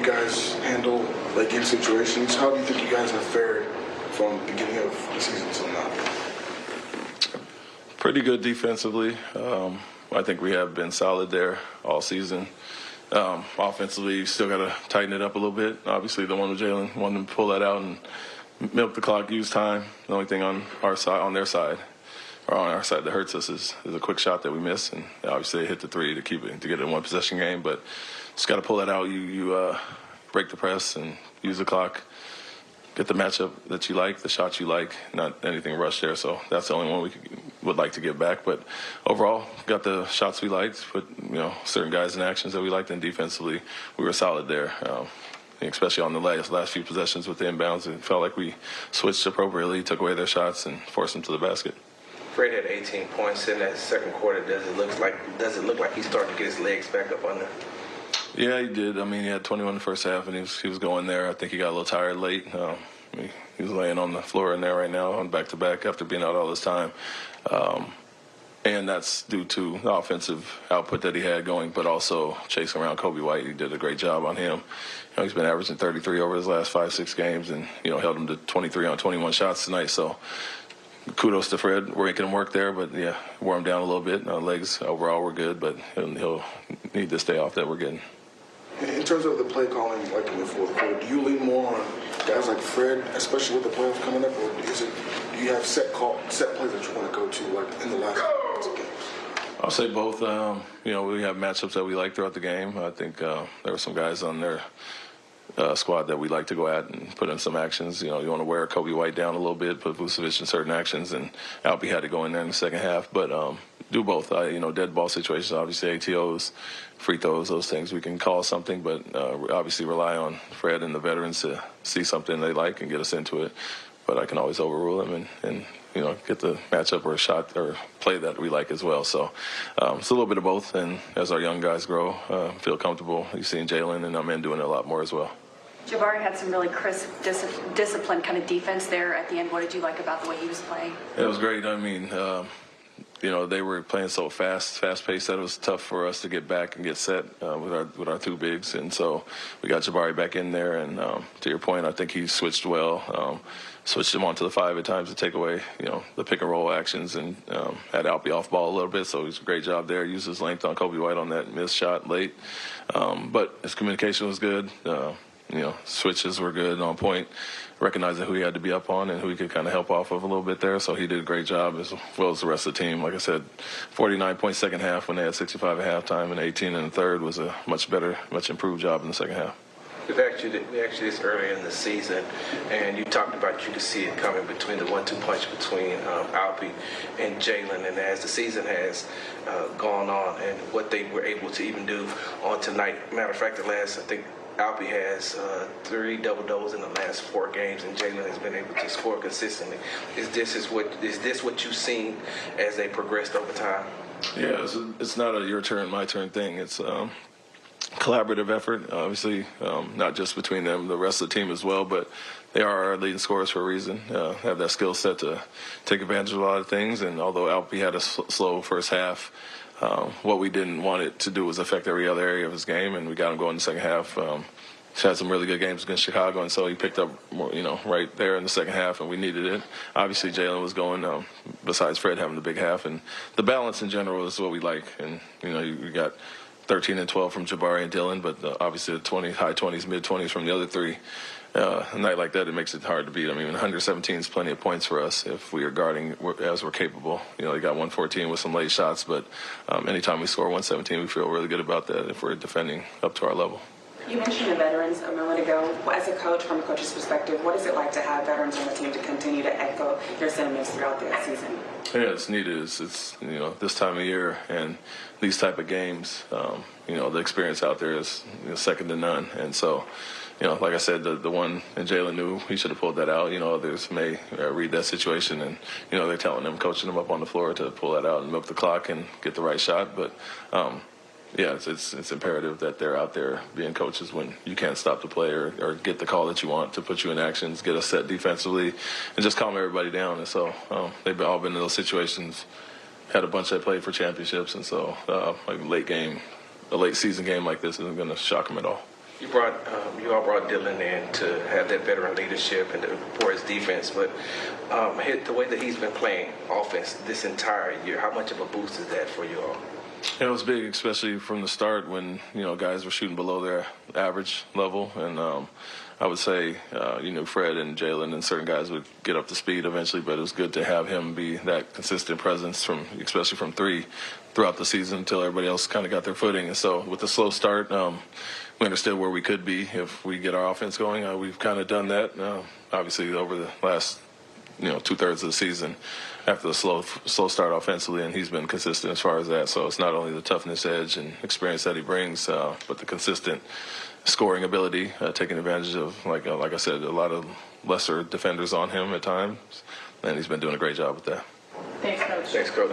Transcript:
you guys handle late game situations? How do you think you guys have fared from the beginning of the season till now? Pretty good defensively. I think we have been solid there all season. Offensively, you still got to tighten it up a little bit. Obviously, the one with Jalen, wanted to pull that out and milk the clock, use time. The only thing on our side, on their side, or on our side that hurts us is a quick shot that we miss, and obviously they hit the three to keep it, to get it in one possession game. But just got to pull that out. You break the press and use the clock. Get the matchup that you like, the shots you like, not anything rushed there. So that's the only one we would like to get back. But overall, got the shots we liked, put certain guys in actions that we liked, and defensively we were solid there. Especially on the last few possessions with the inbounds, it felt like we switched appropriately, took away their shots, and forced them to the basket. Fred had 18 points in that second quarter. Does it look like he's starting to get his legs back up on there? Yeah, he did. I mean, he had 21 in the first half, and he was going there. I think he got a little tired late. He was laying on the floor in there right now on back-to-back after being out all this time. And that's due to the offensive output that he had going, but also chasing around Kobe White. He did a great job on him. He's been averaging 33 over his last 5-6 games, and held him to 23 on 21 shots tonight. So kudos to Fred. We're making him work there, but yeah, wore him down a little bit. Legs overall were good, but he'll need this day off that we're getting. In terms of the play calling, like in the fourth quarter, do you lean more on guys like Fred, especially with the playoffs coming up, or do you have set plays that you want to go to, like in the last games? I'll say both. We have matchups that we like throughout the game. I think there were some guys on their squad that we like to go at and put in some actions. You want to wear Kobe White down a little bit, put Vucevic in certain actions, and Alperen had to go in there in the second half. But do both. Dead ball situations, obviously ATOs, free throws, those things we can call something, but obviously rely on Fred and the veterans to see something they like and get us into it. But I can always overrule them and get the matchup or a shot or play that we like as well. So it's a little bit of both. And as our young guys grow, feel comfortable, you've seen Jalen and our men doing it a lot more as well. Jabari had some really crisp, disciplined kind of defense there at the end. What did you like about the way he was playing? It was great. I mean, they were playing so fast-paced that it was tough for us to get back and get set with our two bigs. And so we got Jabari back in there. And to your point, I think he switched well. Switched him onto the 5 at times to take away, the pick-and-roll actions, and had Alperen off ball a little bit. So he was a great job there. Used his length on Kobe White on that missed shot late. But his communication was good. Switches were good on point, recognizing who he had to be up on and who he could kind of help off of a little bit there. So he did a great job, as well as the rest of the team. Like I said, 49-point second half when they had 65 at halftime, and 18 in the third was a much better, much improved job in the second half. We actually this earlier in the season, and you talked about you could see it coming between the 1-2 punch between Alperen and Jalen, and as the season has gone on, and what they were able to even do on tonight. Matter of fact, I think Alperen has 3 double-doubles in the last 4 games, and Jalen has been able to score consistently. Is this what you've seen as they progressed over time? Yeah, it's not a your turn, my turn thing. It's collaborative effort, obviously, not just between them, the rest of the team as well, but they are our leading scorers for a reason, have that skill set to take advantage of a lot of things. And although Alperen had a slow first half, what we didn't want it to do was affect every other area of his game, and we got him going in the second half. He's had some really good games against Chicago, and so he picked up more, right there in the second half, and we needed it. Obviously, Jalen was going, besides Fred having the big half, and the balance in general is what we like. And, you got 13 and 12 from Jabari and Dylan, but obviously the high 20s, mid 20s from the other 3. A night like that, it makes it hard to beat. I mean, 117 is plenty of points for us if we are guarding as we're capable. They got 114 with some late shots, but anytime we score 117, we feel really good about that if we're defending up to our level. You mentioned the veterans a moment ago. As a coach, from a coach's perspective, what is it like to have veterans on the team to continue to echo your sentiments throughout the season? Yeah, it's needed. It's this time of year and these type of games, the experience out there is second to none. And so, like I said, the one, and Jalen knew he should have pulled that out. Others may read that situation, and, they're telling them, coaching them up on the floor to pull that out and milk the clock and get the right shot. But, yeah, it's imperative that they're out there being coaches when you can't stop the play or get the call that you want to put you in actions, get us set defensively, and just calm everybody down. And so they've all been in those situations, had a bunch that played for championships, and so a late season game like this isn't going to shock them at all. You all brought Dylan in to have that veteran leadership and for his defense, but the way that he's been playing offense this entire year, how much of a boost is that for you all? It was big, especially from the start when guys were shooting below their average level, and I would say Fred and Jalen and certain guys would get up to speed eventually, but it was good to have him be that consistent presence especially from three throughout the season until everybody else kind of got their footing. And so with the slow start, we understood where we could be if we get our offense going. We've kind of done that, obviously, over the last 2/3 of the season after the slow start offensively, and he's been consistent as far as that. So it's not only the toughness edge and experience that he brings, but the consistent scoring ability, taking advantage of, like I said, a lot of lesser defenders on him at times, and he's been doing a great job with that. Thanks, Coach. Thanks, Coach.